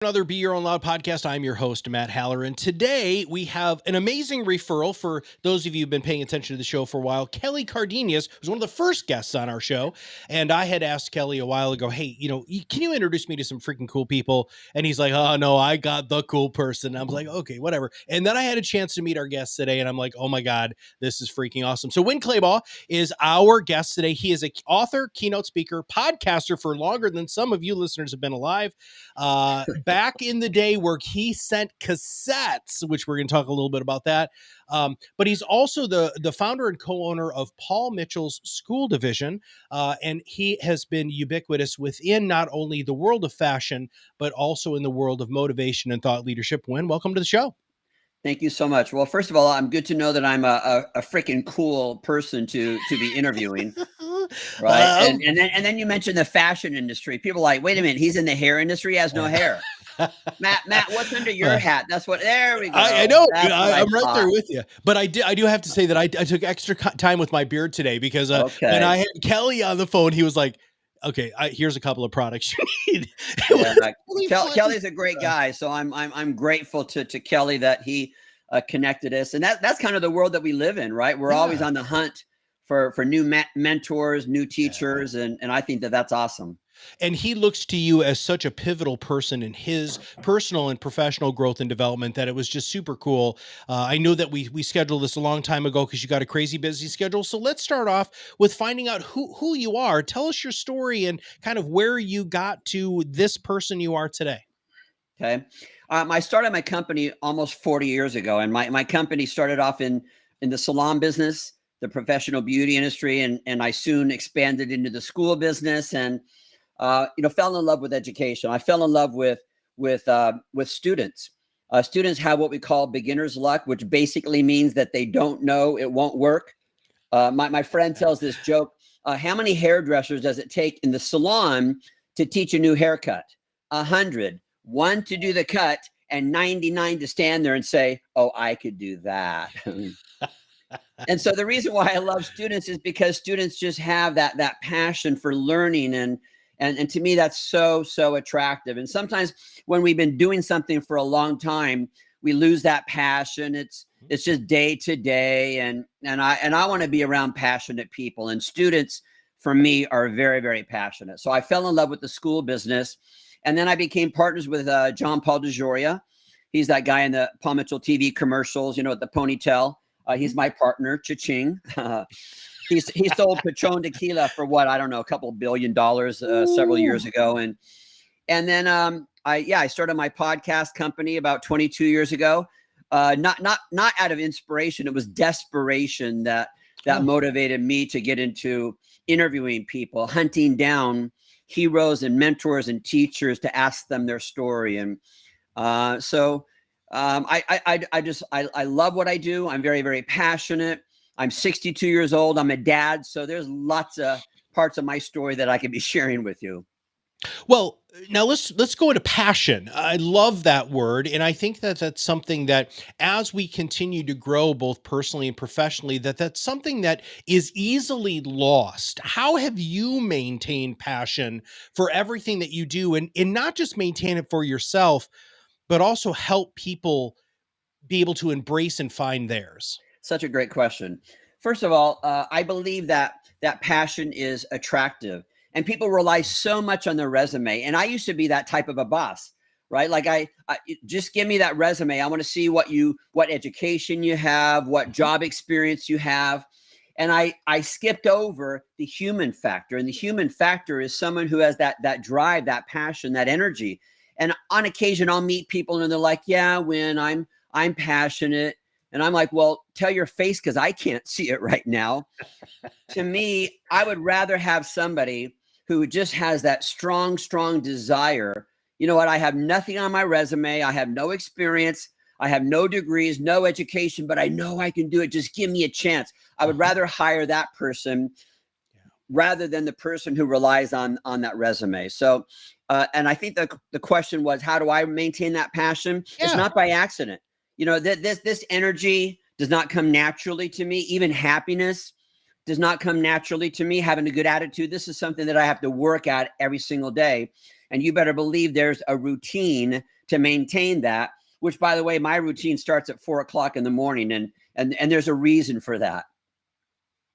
Another Be Your Own Loud podcast. I'm your host, Matt Haller. And today we have an amazing referral for those of you who've been paying attention to the show for a while. Kelly Cardenas was one of the first guests on our show. And I had asked Kelly a while ago, hey, can you introduce me to some freaking cool people? And he's like, oh, no, I got the cool person. I was like, okay, whatever. And then I had a chance to meet our guest today. And I'm like, oh my God, this is freaking awesome. So Winn Claybough is our guest today. He is an author, keynote speaker, podcaster for longer than some of you listeners have been alive. Back in the day where he sent cassettes, which we're going to talk a little bit about that. But he's also the founder and co-owner of Paul Mitchell's School Division. And he has been ubiquitous within not only the world of fashion, but also in the world of motivation and thought leadership. Winn, welcome to the show. Thank you so much. Well, first of all, I'm good to know that I'm a freaking cool person to be interviewing, right? And then you mentioned the fashion industry. People are like, wait a minute, he's in the hair industry, he has no hair. Matt, what's under your hat? That's what. There we go. I know. I'm right there with you. But I do have to say that I took extra time with my beard today because when I had Kelly on the phone, he was like, okay, here's a couple of products you need. Kelly's a great guy, so I'm grateful to Kelly that he connected us, and that's kind of the world that we live in, right? We're always on the hunt for new mentors, new teachers, and I think that's awesome. And he looks to you as such a pivotal person in his personal and professional growth and development that it was just super cool. I know that we scheduled this a long time ago because you got a crazy busy schedule. So let's start off with finding out who you are. Tell us your story and kind of where you got to this person you are today. Okay. I started my company almost 40 years ago, and my company started off in the salon business, the professional beauty industry, and I soon expanded into the school business and fell in love with education. I fell in love with students. Students have what we call beginner's luck, which basically means that they don't know it won't work. My friend tells this joke. How many hairdressers does it take in the salon to teach a new haircut? 100. 1 to do the cut and 99 to stand there and say, oh, I could do that. And so the reason why I love students is because students just have that passion for learning. And to me, that's so attractive. And sometimes when we've been doing something for a long time, we lose that passion. It's just day to day. And I want to be around passionate people, and students for me are very, very passionate. So I fell in love with the school business. And then I became partners with John Paul DeJoria. He's that guy in the Paul Mitchell TV commercials, with the ponytail. He's my partner, cha-ching. He sold Patron tequila for what, I don't know, a couple $1 billion several years ago. And then I started my podcast company about 22 years ago. Not out of inspiration. It was desperation that motivated me to get into interviewing people, hunting down heroes and mentors and teachers to ask them their story. And so I love what I do. I'm very, very passionate. I'm 62 years old. I'm a dad. So there's lots of parts of my story that I can be sharing with you. Well, now let's go into passion. I love that word. And I think that that's something that as we continue to grow both personally and professionally, that's something that is easily lost. How have you maintained passion for everything that you do, and not just maintain it for yourself, but also help people be able to embrace and find theirs? Such a great question. First of all, I believe that passion is attractive. And people rely so much on their resume. And I used to be that type of a boss, right? Like I just give me that resume. I want to see what education you have, what job experience you have. And I skipped over the human factor. And the human factor is someone who has that drive, that passion, that energy. And on occasion, I'll meet people and they're like, yeah, when I'm passionate. And I'm like, well, tell your face, because I can't see it right now. To me, I would rather have somebody who just has that strong desire. You know what? I have nothing on my resume. I have no experience. I have no degrees, no education, but I know I can do it. Just give me a chance. I would rather hire that person rather than the person who relies on that resume. So, and I think the question was, how do I maintain that passion? Yeah. It's not by accident. This energy does not come naturally to me. Even happiness does not come naturally to me. Having a good attitude, this is something that I have to work at every single day. And you better believe there's a routine to maintain that, which, by the way, my routine starts at 4 o'clock in the morning. And there's a reason for that.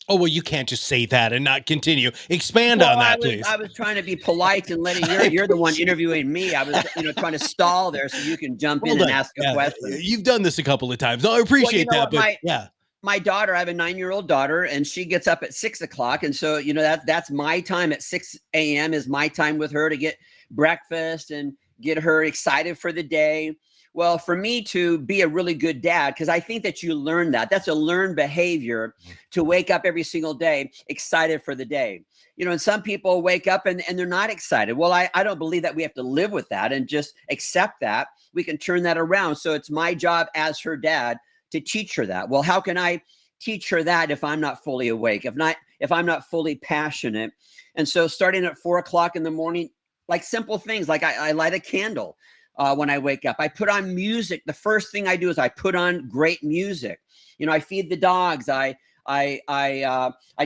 Oh, well, you can't just say that and not continue. Expand Well, on that, please. I was trying to be polite and letting I you're the one appreciate interviewing me. I was, trying to stall there so you can jump Well in and done. ask a Yeah, question. you've done this a couple of times. No, I Well, you appreciate know that, what? but yeah. My daughter, I have a 9-year-old daughter, and she gets up at 6 o'clock. And so, that's my time at 6 a.m. is my time with her to get breakfast and get her excited for the day. Well, for me to be a really good dad, because I think that you learn that. That's a learned behavior to wake up every single day excited for the day. And some people wake up and they're not excited. Well, I don't believe that we have to live with that and just accept that. We can turn that around. So it's my job as her dad to teach her that. Well, how can I teach her that if I'm not fully awake, if I'm not fully passionate? And so starting at 4 o'clock in the morning, like simple things, like I light a candle when I wake up. I put on music. The first thing I do is I put on great music. I feed the dogs. I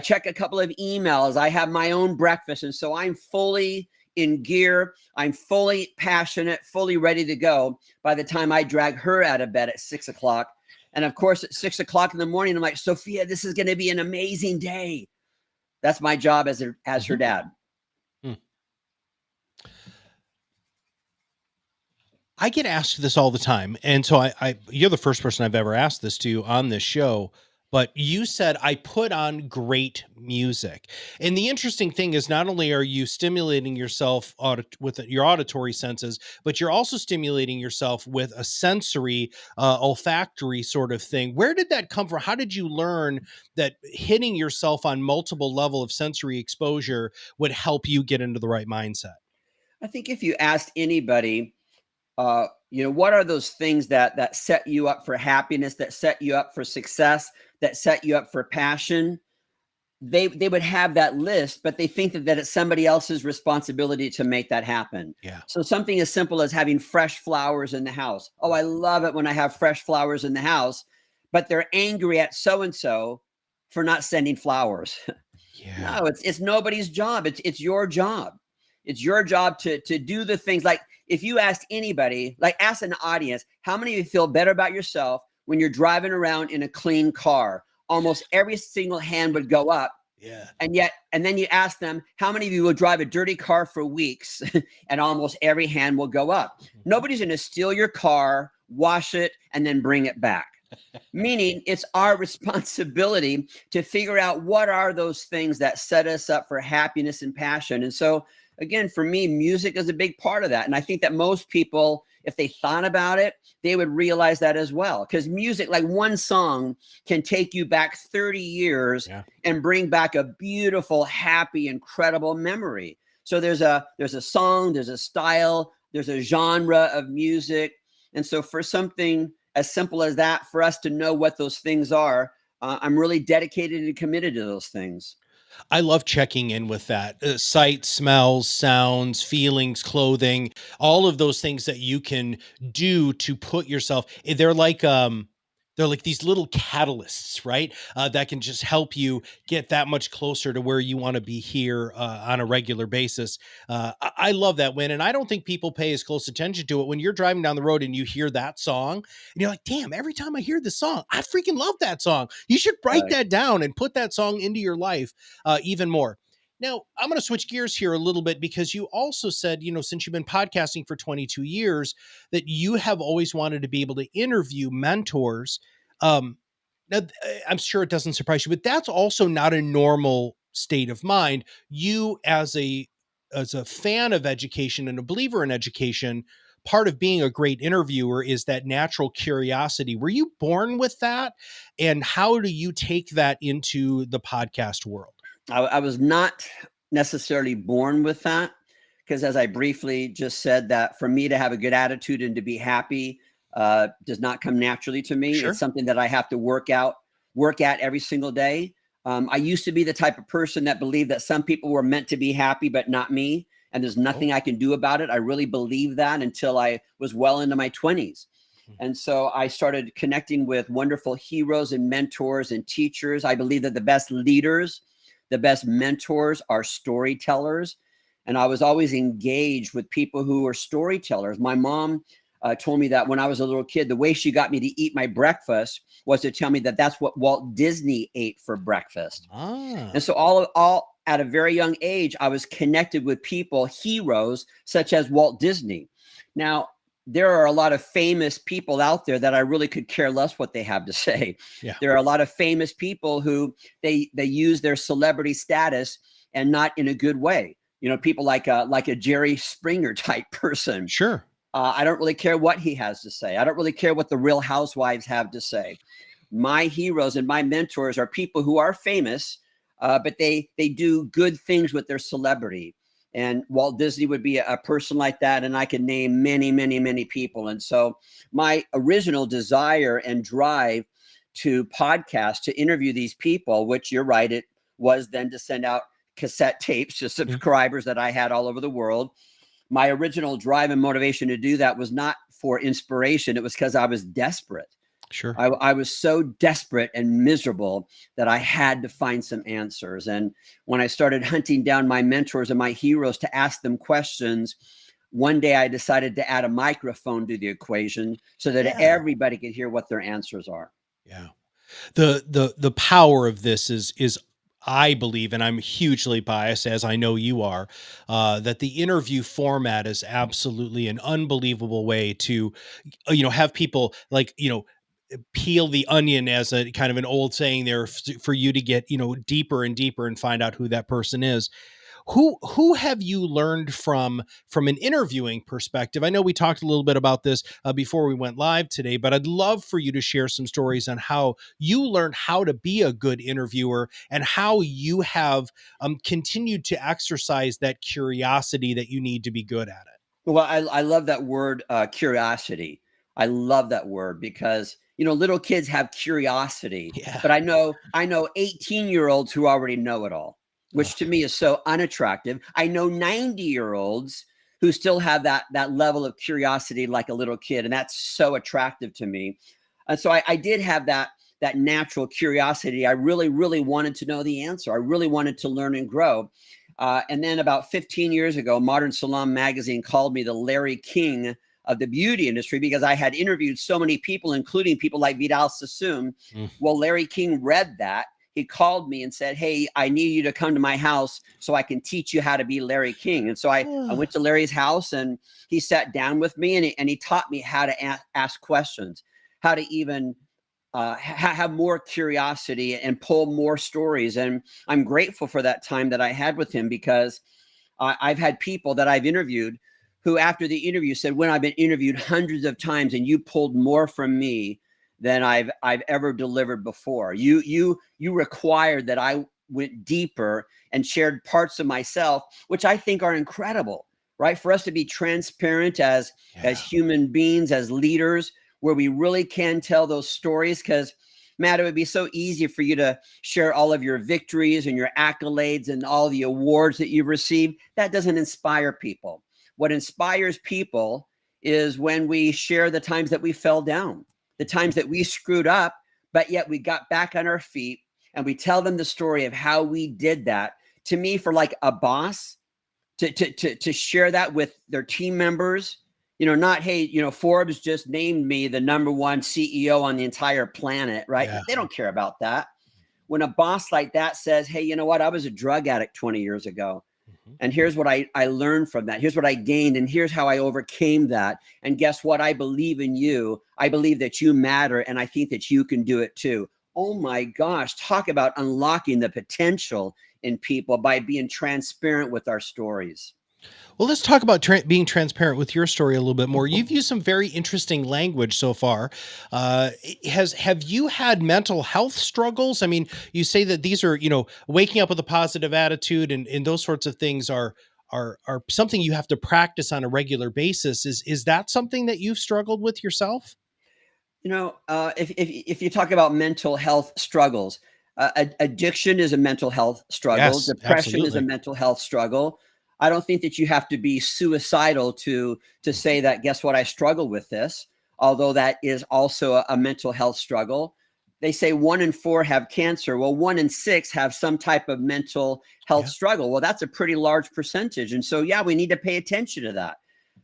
check a couple of emails. I have my own breakfast. And so I'm fully in gear. I'm fully passionate, fully ready to go by the time I drag her out of bed at 6 o'clock. And of course, at 6 o'clock in the morning, I'm like, Sophia, this is going to be an amazing day. That's my job as her dad. I get asked this all the time. And so you're the first person I've ever asked this to on this show, but you said I put on great music. And the interesting thing is not only are you stimulating yourself with your auditory senses, but you're also stimulating yourself with a sensory, olfactory sort of thing. Where did that come from? How did you learn that hitting yourself on multiple level of sensory exposure would help you get into the right mindset? I think if you asked anybody, what are those things that set you up for happiness, that set you up for success, that set you up for passion? They would have that list, but they think that it's somebody else's responsibility to make that happen. Yeah. So something as simple as having fresh flowers in the house. Oh, I love it when I have fresh flowers in the house, but they're angry at so-and-so for not sending flowers. Yeah. No, it's nobody's job. It's your job. It's your job to do the things. Like if you asked anybody, like ask an audience, how many of you feel better about yourself when you're driving around in a clean car? Almost every single hand would go up. Yeah. And then you ask them, how many of you will drive a dirty car for weeks? And almost every hand will go up. Nobody's going to steal your car, wash it, and then bring it back. Meaning it's our responsibility to figure out what are those things that set us up for happiness and passion. And so again, for me, music is a big part of that. And I think that most people, if they thought about it, they would realize that as well. Because music, like one song can take you back 30 years and bring back a beautiful, happy, incredible memory. So there's a song, there's a style, there's a genre of music. And so for something as simple as that, for us to know what those things are, I'm really dedicated and committed to those things. I love checking in with that. Sight, smells, sounds, feelings, clothing, all of those things that you can do to put yourself. They're like these little catalysts, right? That can just help you get that much closer to where you want to be here on a regular basis. I love that, Winn, and I don't think people pay as close attention to it when you're driving down the road and you hear that song, and you're like, "Damn! Every time I hear this song, I freaking love that song." You should write that down and put that song into your life even more. Now, I'm going to switch gears here a little bit because you also said, since you've been podcasting for 22 years, that you have always wanted to be able to interview mentors. Now, I'm sure it doesn't surprise you, but that's also not a normal state of mind. You, as a fan of education and a believer in education, part of being a great interviewer is that natural curiosity. Were you born with that? And how do you take that into the podcast world? I was not necessarily born with that, because as I briefly just said, that for me to have a good attitude and to be happy does not come naturally to me. Sure. It's something that I have to work at every single day. I used to be the type of person that believed that some people were meant to be happy, but not me. And there's nothing I can do about it. I really believed that until I was well into my 20s. And so I started connecting with wonderful heroes and mentors and teachers. I believe that the best leaders, the best mentors are storytellers. And I was always engaged with people who were storytellers. My mom told me that when I was a little kid, the way she got me to eat my breakfast was to tell me that that's what Walt Disney ate for breakfast. And Ah, so all at a very young age, I was connected with people, heroes such as Walt Disney. Now, there are a lot of famous people out there that I really could care less what they have to say. yeah, There are a lot of famous people who they use their celebrity status and not in a good way. You know, people like a Jerry Springer type person. sure. I don't really care what he has to say. I don't really care what the Real Housewives have to say. My heroes and my mentors are people who are famous, but they do good things with their celebrity. And Walt Disney would be a person like that. And I could name many, many, many people. And so my original desire and drive to podcast, to interview these people, which you're right, it was then to send out cassette tapes to Mm, subscribers that I had all over the world. My original drive and motivation to do that was not for inspiration. It was because I was desperate. sure. I was so desperate and miserable that I had to find some answers. And when I started hunting down my mentors and my heroes to ask them questions, one day I decided to add a microphone to the equation so that Yeah, everybody could hear what their answers are. yeah. The power of this is I believe, and I'm hugely biased, as I know you are, that the interview format is absolutely an unbelievable way to, have people like, peel the onion, as a kind of an old saying there, for you to get, deeper and deeper and find out who that person is. Who have you learned from an interviewing perspective? I know we talked a little bit about this before we went live today, but I'd love for you to share some stories on how you learned how to be a good interviewer and how you have continued to exercise that curiosity that you need to be good at it. Well, I love that word, curiosity. I love that word because, little kids have curiosity, Yeah. but I know 18-year-olds who already know it all, which to Ugh, me is so unattractive. I know 90-year-olds who still have that level of curiosity like a little kid, and that's so attractive to me. And so I did have that natural curiosity. I really, really wanted to know the answer. I really wanted to learn and grow. And then about 15 years ago, Modern Salon magazine called me the Larry King of the beauty industry because I had interviewed so many people, including people like Vidal Sassoon. mm. Well, Larry King read that. He called me and said, "Hey, I need you to come to my house so I can teach you how to be Larry King." And so I went to Larry's house and he sat down with me and he taught me how to ask questions, how to even have more curiosity and pull more stories. And I'm grateful for that time that I had with him because I've had people that I've interviewed who, after the interview, said, "When I've been interviewed hundreds of times, and you pulled more from me than I've ever delivered before. You required that I went deeper and shared parts of myself, which I think are incredible." Right, for us to be transparent as Yeah. human beings, as leaders, where we really can tell those stories. Because, Matt, it would be so easy for you to share all of your victories and your accolades and all the awards that you've received. That doesn't inspire people. What inspires people is when we share the times that we fell down, the times that we screwed up, but yet we got back on our feet, and we tell them the story of how we did that. To me, for like a boss to share that with their team members, not, "Hey, Forbes just named me the #1 CEO on the entire planet," right? Yeah. They don't care about that. When a boss like that says, "Hey, you know what? I was a drug addict 20 years ago. Mhm. And here's what I learned from that. Here's what I gained. And here's how I overcame that. And guess what? I believe in you. I believe that you matter. And I think that you can do it too." Oh my gosh. Talk about unlocking the potential in people by being transparent with our stories. Well, let's talk about being transparent with your story a little bit more. You've used some very interesting language so far. Have you had mental health struggles? I mean, you say that these are, waking up with a positive attitude and those sorts of things are something you have to practice on a regular basis. Is that something that you've struggled with yourself? If you talk about mental health struggles, addiction is a mental health struggle. Yes, Depression is a absolutely. mental health struggle. I don't think that you have to be suicidal to say that, guess what, I struggle with this, although that is also a mental health struggle. they say 1 in 4 have cancer. Well, 1 in 6 have some type of mental health Yeah. struggle. Well, that's a pretty large percentage. And so, yeah, we need to pay attention to that.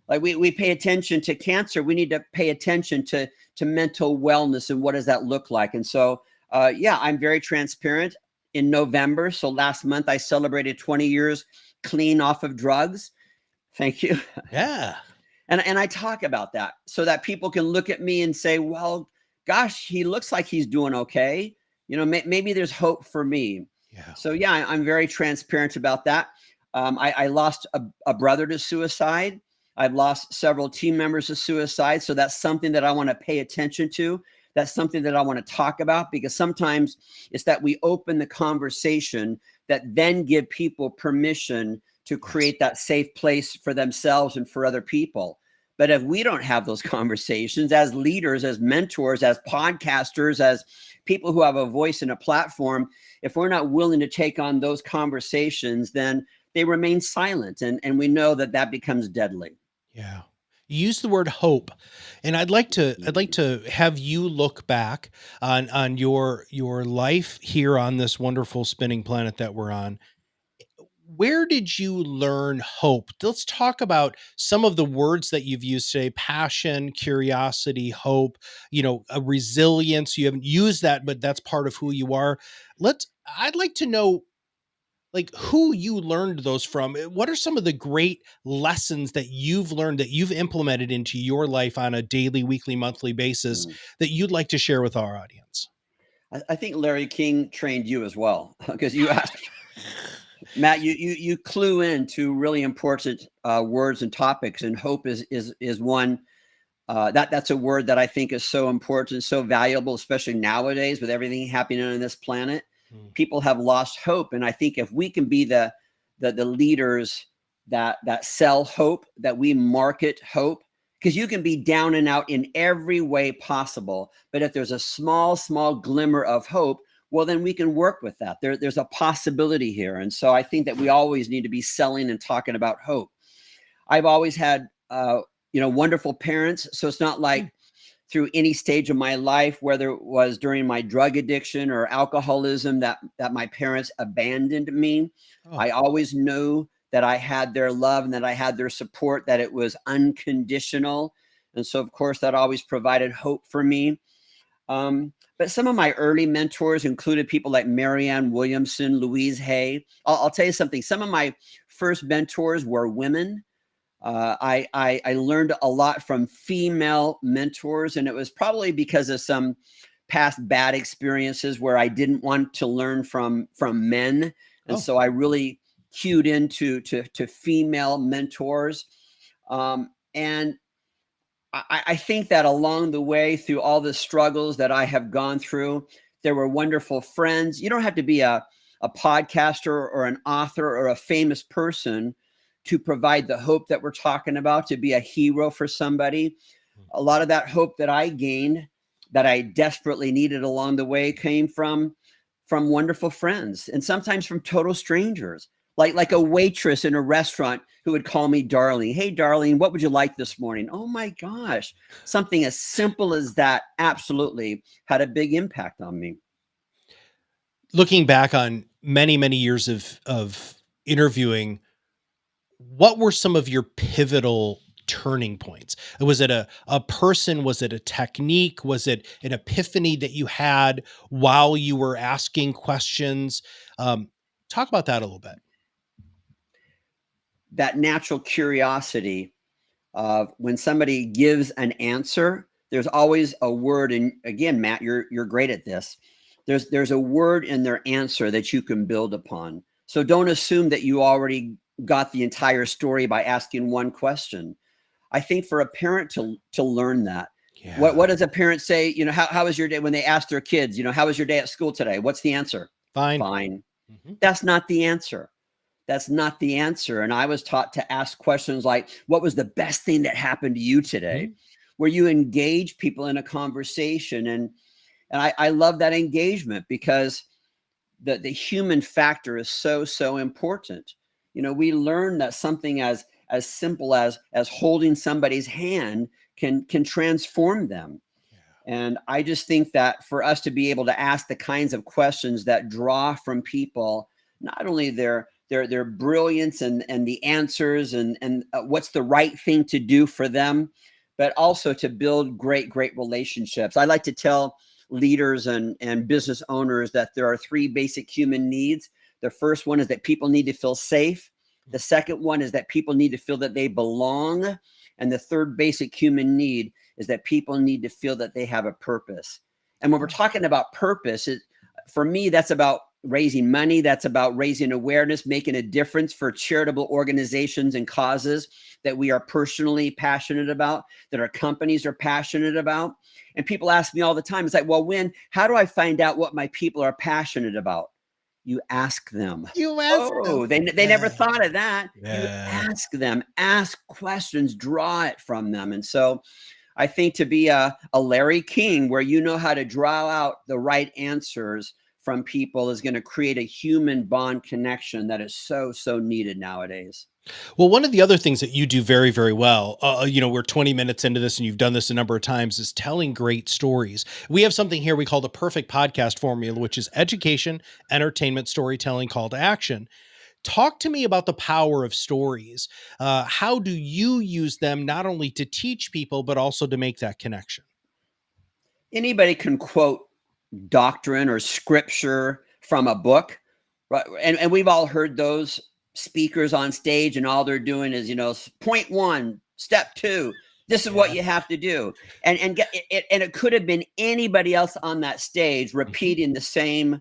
Like we pay attention to cancer. We need to pay attention to mental wellness and what does that look like? And so, yeah, I'm very transparent. In November, so last month, I celebrated 20 years clean off of drugs. Thank you. Yeah. And I talk about that so that people can look at me and say, well, gosh, he looks like he's doing okay. You know, maybe there's hope for me. Yeah. So yeah, I'm very transparent about that. I lost a brother to suicide. I've lost several team members to suicide. So that's something that I want to pay attention to. That's something that I want to talk about, because sometimes it's that we open the conversation that then give people permission to Yes. create that safe place for themselves and for other people. But if we don't have those conversations as leaders, as mentors, as podcasters, as people who have a voice and a platform, if we're not willing to take on those conversations, then they remain silent. And we know that that becomes deadly. Yeah. You use the word hope, and I'd like to have you look back on your life here on this wonderful spinning planet that we're on. Where did you learn hope? Let's talk about some of the words that you've used today: passion, curiosity, hope, a resilience. You haven't used that, but that's part of who you are. I'd like to know, like, who you learned those from. What are some of the great lessons that you've learned that you've implemented into your life on a daily, weekly, monthly basis Mm. that you'd like to share with our audience? I think Larry King trained you as well, because you asked Matt, you clue in to really important words and topics, and hope is one. That's a word that I think is so important, so valuable, especially nowadays with everything happening on this planet. Mm. People have lost hope, and I think if we can be the leaders that sell hope, that we market hope, because you can be down and out in every way possible, but if there's a small glimmer of hope, well, then we can work with that. There's a possibility here, and so I think that we always need to be selling and talking about hope. I've always had wonderful parents. So it's not Mm. like through any stage of my life, whether it was during my drug addiction or alcoholism, that my parents abandoned me. Oh, I always knew that I had their love and that I had their support, that it was unconditional. And so, of course, that always provided hope for me. But some of my early mentors included people like Marianne Williamson, Louise Hay. I'll tell you something. Some of my first mentors were women. I learned a lot from female mentors, and it was probably because of some past bad experiences where I didn't want to learn from men, and oh, so I really cued into to female mentors. And I think that along the way, through all the struggles that I have gone through, there were wonderful friends. You don't have to be a podcaster or an author or a famous person to provide the hope that we're talking about, to be a hero for somebody. mm, A lot of that hope that I gained, that I desperately needed along the way, came from wonderful friends, and sometimes from total strangers, like a waitress in a restaurant who would call me darling. Hey, darling, what would you like this morning? Oh my gosh. Something as simple as that absolutely had a big impact on me. looking back on many, many years of interviewing, what were some of your pivotal turning points? Was it a person? Was it a technique? Was it an epiphany that you had while you were asking questions? Um, Talk about that a little bit. That natural curiosity of when somebody gives an answer, there's always a word. And again, Matt, you're great at this. There's a word in their answer that you can build upon. So don't assume that you already got the entire story by asking one question. I think for a parent to learn that. Yeah. What does a parent say? How was your day when they ask their kids, how was your day at school today? What's the answer? Fine. Fine. Mhm. That's not the answer. That's not the answer. And I was taught to ask questions like, what was the best thing that happened to you today? Mhm. Where you engage people in a conversation. And I love that engagement, because the human factor is so important. We learn that something as simple as holding somebody's hand can transform them. And I just think that for us to be able to ask the kinds of questions that draw from people, not only their brilliance and the answers and what's the right thing to do for them, but also to build great relationships. I like to tell leaders and business owners that there are three basic human needs. The first one is that people need to feel safe. The second one is that people need to feel that they belong. And the third basic human need is that people need to feel that they have a purpose. And when we're talking about purpose, for me, that's about raising money. That's about raising awareness, making a difference for charitable organizations and causes that we are personally passionate about, that our companies are passionate about. And people ask me all the time, it's like, well, Winn, how do I find out what my people are passionate about? You ask them. You asked Oh, them. they never thought of that. You Yeah. ask them, ask questions, draw it from them. And so I think to be a Larry King, where you know how to draw out the right answers from people, is going to create a human bond connection that is so needed nowadays. Well, one of the other things that you do very, very well, we're 20 minutes into this and you've done this a number of times, is telling great stories. We have something here we call the perfect podcast formula, which is education, entertainment, storytelling, call to action. Talk to me about the power of stories. How do you use them not only to teach people, but also to make that connection? Anybody can quote doctrine or scripture from a book, right? And we've all heard those speakers on stage, and all they're doing is, point one, step two, this is what Yeah. you have to do. And get it, and it could have been anybody else on that stage Mhm. repeating the same,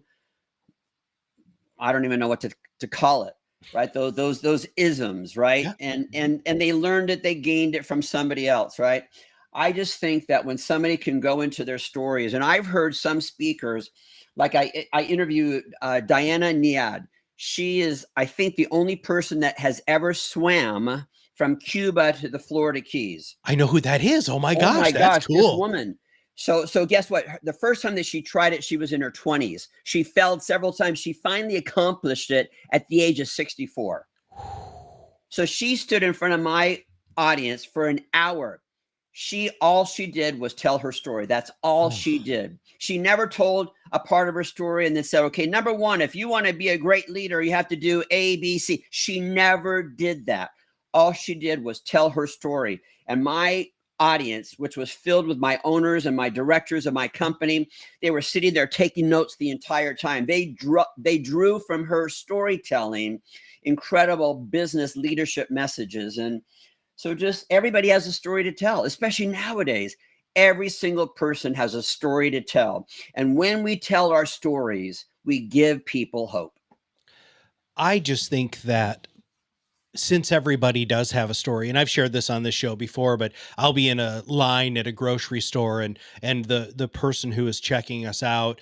I don't even know what to call it, right? Those isms, right? Yeah. And they learned it, they gained it from somebody else, right? I just think that when somebody can go into their stories, and I've heard some speakers, like I interviewed Diana Niad. She is, I think, the only person that has ever swam from Cuba to the Florida Keys. I know who that is. Oh my Oh my gosh, that's gosh, this cool. woman. So guess what? The first time that she tried it, she was in her 20s. She failed several times. She finally accomplished it at the age of 64. So she stood in front of my audience for an hour. All she did was tell her story. That's all Oh, she did. She never told a part of her story and then said, okay, number one, if you want to be a great leader, you have to do A, B, C. She never did that. All she did was tell her story. And my audience, which was filled with my owners and my directors of my company, they were sitting there taking notes the entire time. They drew from her storytelling incredible business leadership messages. And so just everybody has a story to tell, especially nowadays. Every single person has a story to tell. And when we tell our stories, we give people hope. I just think that since everybody does have a story, and I've shared this on this show before, but I'll be in a line at a grocery store, and the person who is checking us out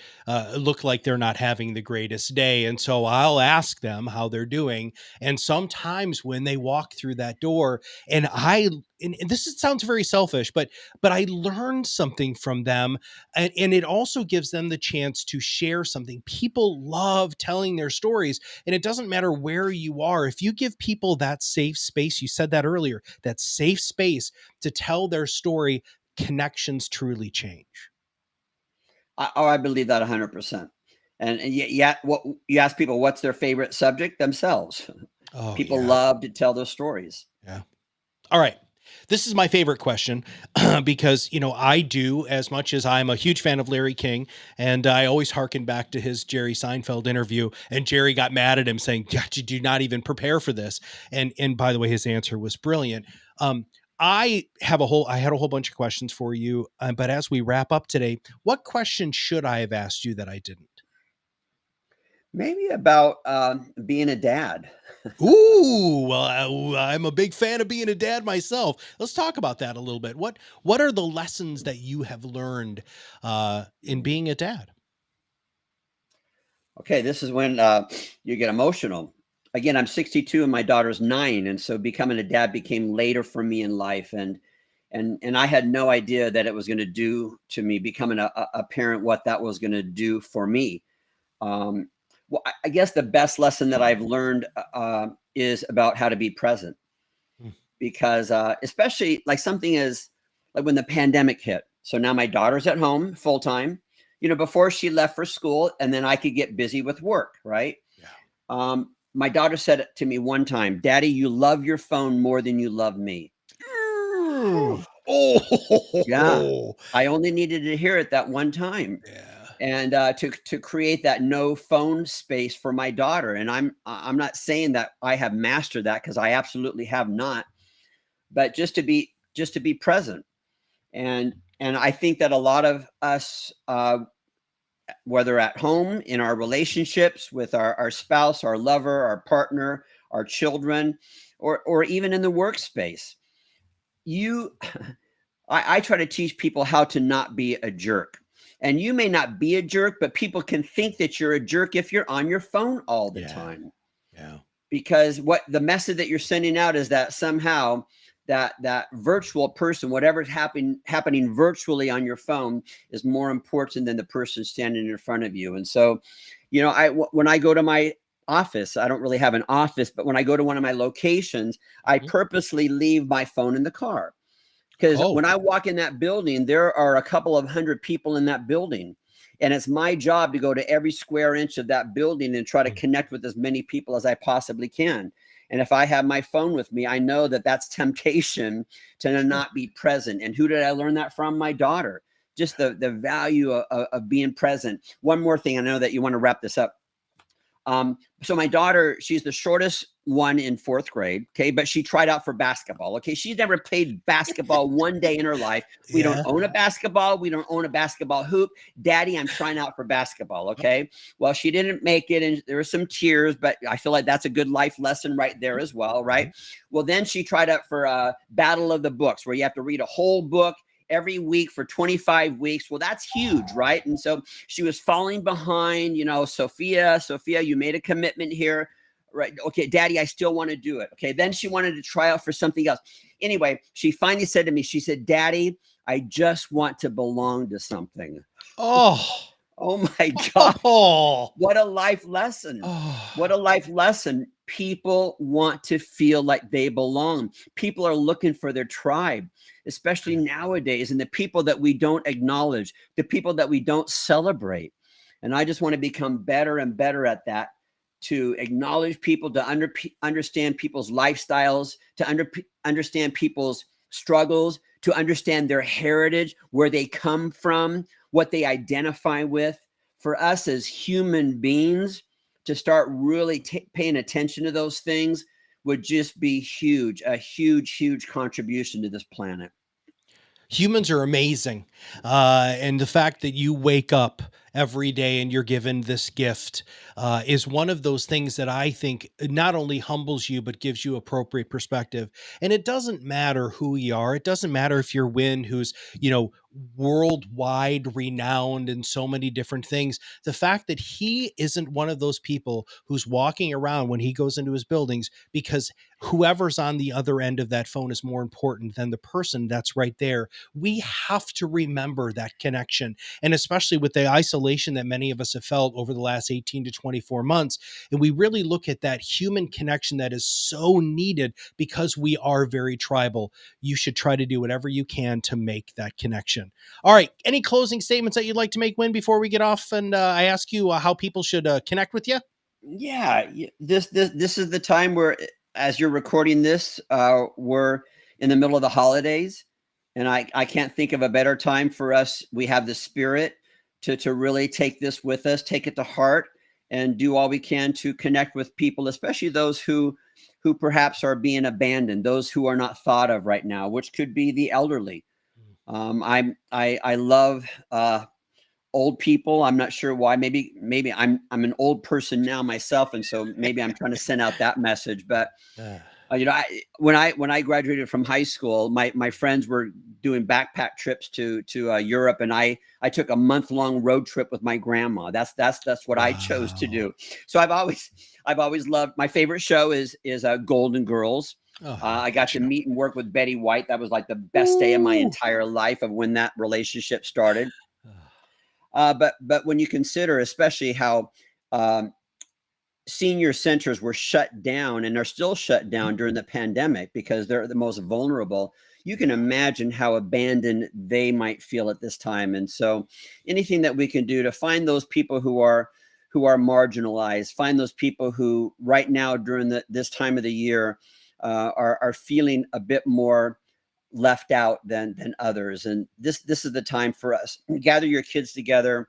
look like they're not having the greatest day, and so I'll ask them how they're doing. And sometimes when they walk through that door, and sounds very selfish, but I learned something from them, and it also gives them the chance to share something. People love telling their stories, and it doesn't matter where you are. If you give people that safe space, you said that earlier, that safe space to tell their story, connections truly change. I believe that 100%. And yet, what you ask people, what's their favorite subject? Themselves. Oh, People yeah. love to tell their stories. Yeah. All right. This is my favorite question because, I do, as much as I'm a huge fan of Larry King, and I always harken back to his Jerry Seinfeld interview, and Jerry got mad at him saying, "God, you do not even prepare for this." And by the way, his answer was brilliant. Um, I had a whole bunch of questions for you, but as we wrap up today, what question should I have asked you that I didn't? Maybe about being a dad. Ooh, well, I'm a big fan of being a dad myself. Let's talk about that a little bit. What are the lessons that you have learned in being a dad? Okay, this is when you get emotional. Again, I'm 62 and my daughter's 9, and so becoming a dad became later for me in life, and I had no idea that it was going to do to me becoming a parent, what that was going to do for me. Um, well, I guess the best lesson that I've learned is about how to be present, Mm. because especially like something is like when the pandemic hit. So now my daughter's at home full time, before she left for school, and then I could get busy with work, right? Yeah. My daughter said it to me one time, Daddy, you love your phone more than you love me. Whew. Yeah. Oh, I only needed to hear it that one time. yeah. And to create that no phone space for my daughter. And I'm not saying that I have mastered that, because I absolutely have not, but just to be present. And I think that a lot of us, whether at home, in our relationships with our spouse, our lover, our partner, our children, or even in the workspace, you I try to teach people how to not be a jerk. And you may not be a jerk, but people can think that you're a jerk if you're on your phone all the Yeah. time. Yeah. Because what the message that you're sending out is that somehow that virtual person, whatever's happening virtually on your phone, is more important than the person standing in front of you. And so, when I go to my office, I don't really have an office, but when I go to one of my locations, I Mhm. purposely leave my phone in the car. Because Oh, when I walk in that building, there are a couple of hundred people in that building. And it's my job to go to every square inch of that building and try to mm, connect with as many people as I possibly can. And if I have my phone with me, I know that that's temptation to sure. not be present. And who did I learn that from? My daughter. Just the value of being present. One more thing, I know that you want to wrap this up. So my daughter, she's the shortest one in fourth grade. Okay. But she tried out for basketball. Okay. She's never played basketball one day in her life. We don't Yeah. own a basketball. We don't own a basketball hoop. Daddy, I'm trying out for basketball. Okay. Well, she didn't make it, and there were some tears, but I feel like that's a good life lesson right there as well. Right. Mhm. Well, then she tried out for Battle of the Books, where you have to read a whole book every week for 25 weeks. Well, that's huge, right? And so she was falling behind, Sophia, you made a commitment here, right? Okay, Daddy, I still want to do it. Okay, then she wanted to try out for something else. Anyway, she finally said to me, she said, Daddy, I just want to belong to something. Oh. Oh my God. Oh. What a life lesson. What Oh. a life lesson. People want to feel like they belong. People are looking for their tribe, especially Yeah. nowadays, and the people that we don't acknowledge, the people that we don't celebrate. And I just want to become better and better at that, to acknowledge people, to understand people's lifestyles, to understand people's struggles, to understand their heritage, where they come from, what they identify with. For us as human beings to start really paying attention to those things would just be huge, a huge, huge contribution to this planet. Humans are amazing. And the fact that you wake up every day and you're given this gift is one of those things that I think not only humbles you, but gives you appropriate perspective. And it doesn't matter who you are. It doesn't matter if you're Winn, who's, worldwide renowned in so many different things. The fact that he isn't one of those people who's walking around when he goes into his buildings because whoever's on the other end of that phone is more important than the person that's right there. We have to remember that connection. And especially with the isolation that many of us have felt over the last 18 to 24 months. And we really look at that human connection that is so needed because we are very tribal. You should try to do whatever you can to make that connection. All right. Any closing statements that you'd like to make, Winn, before we get off? And I ask you how people should connect with you? Yeah, this is the time where, as you're recording this, we're in the middle of the holidays, and I can't think of a better time for us. We have the spirit to really take this with us, take it to heart, and do all we can to connect with people, especially those who perhaps are being abandoned, those who are not thought of right now, which could be the elderly. I love old people. I'm not sure why. Maybe I'm an old person now myself, and so maybe I'm trying to send out that message. But Uh, when I graduated from high school, my friends were doing backpack trips to Europe, and I took a month-long road trip with my grandma. That's what I chose to wow. do. So I've always loved. My favorite show is Golden Girls. Oh, I love I that got to show. meet and work with Betty White. That was like the best day of my Ooh. entire life, of when that relationship started. Ah, But when you consider, especially how um, senior centers were shut down and are still shut mhm. down during the pandemic because they're the most vulnerable, you can imagine how abandoned they might feel at this time. And so anything that we can do to find those people who are marginalized, find those people who right now during this time of the year are feeling a bit more left out than others. And this is the time for us. Gather your kids together,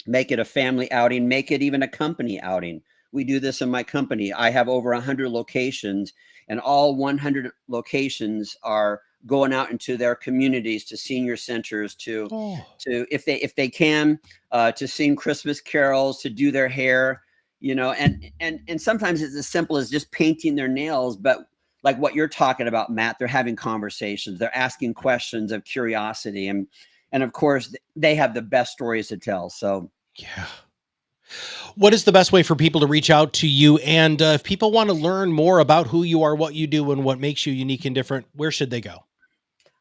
make it a family outing, make it even a company outing. We do this in my company. I have over 100 locations, and all 100 locations are going out into their communities, to senior centers, Oh, to if they can, to sing Christmas carols, to do their hair, and sometimes it's as simple as just painting their nails. But like what you're talking about, Matt, they're having conversations, they're asking questions of curiosity, and of course they have the best stories to tell. So yeah. What is the best way for people to reach out to you? And if people want to learn more about who you are, what you do, and what makes you unique and different, where should they go?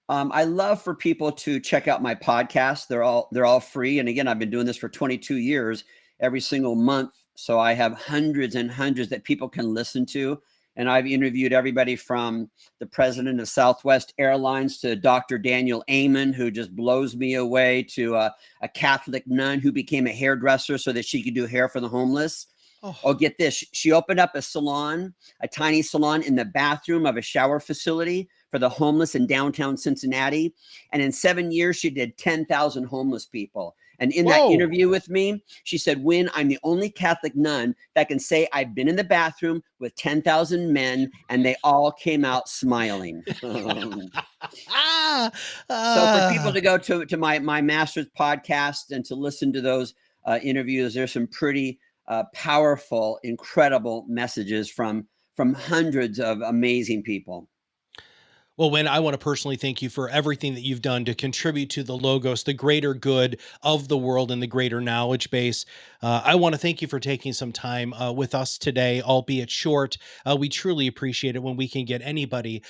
I love for people to check out my podcast. They're all free. And again, I've been doing this for 22 years, every single month. So I have hundreds and hundreds that people can listen to. And I've interviewed everybody from the president of Southwest Airlines to Dr. Daniel Amen, who just blows me away, to a Catholic nun who became a hairdresser so that she could do hair for the homeless. Oh, Oh, get this. She opened up a salon, a tiny salon in the bathroom of a shower facility for the homeless in downtown Cincinnati. And in 7 years, she did 10,000 homeless people. And in that whoa. interview with me, she said, Winn, I'm the only Catholic nun that can say I've been in the bathroom with 10,000 men and they all came out smiling. Ah, So for people ah. to go to my master's podcast and to listen to those interviews, there's some pretty powerful, incredible messages from hundreds of amazing people. Well, Win, I want to personally thank you for everything that you've done to contribute to the Logos, the greater good of the world and the greater knowledge base. I want to thank you for taking some time with us today, albeit short. We truly appreciate it when we can get anybody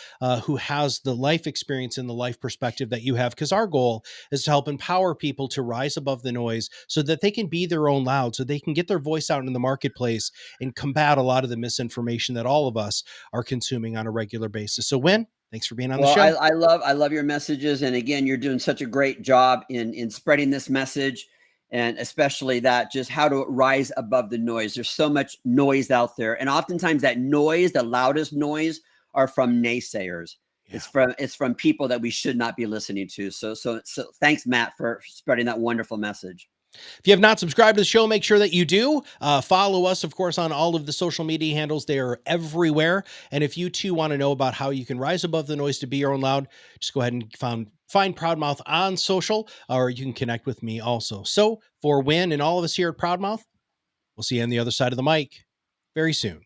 who has the life experience and the life perspective that you have, because our goal is to help empower people to rise above the noise so that they can be their own loud, so they can get their voice out in the marketplace and combat a lot of the misinformation that all of us are consuming on a regular basis. So, Win, thanks for being on the Well, I, show. I love I love your messages, and again, you're doing such a great job in spreading this message, and especially that just how to rise above the noise. There's so much noise out there, and oftentimes that noise, the loudest noise, are from naysayers. Yeah. It's from people that we should not be listening to. So thanks, Matt, for spreading that wonderful message. If you have not subscribed to the show, make sure that you do. Follow us, of course, on all of the social media handles. They are everywhere. And if you too want to know about how you can rise above the noise to be your own loud, just go ahead and find Proudmouth on social, or you can connect with me also. So for Win and all of us here at Proudmouth, we'll see you on the other side of the mic very soon.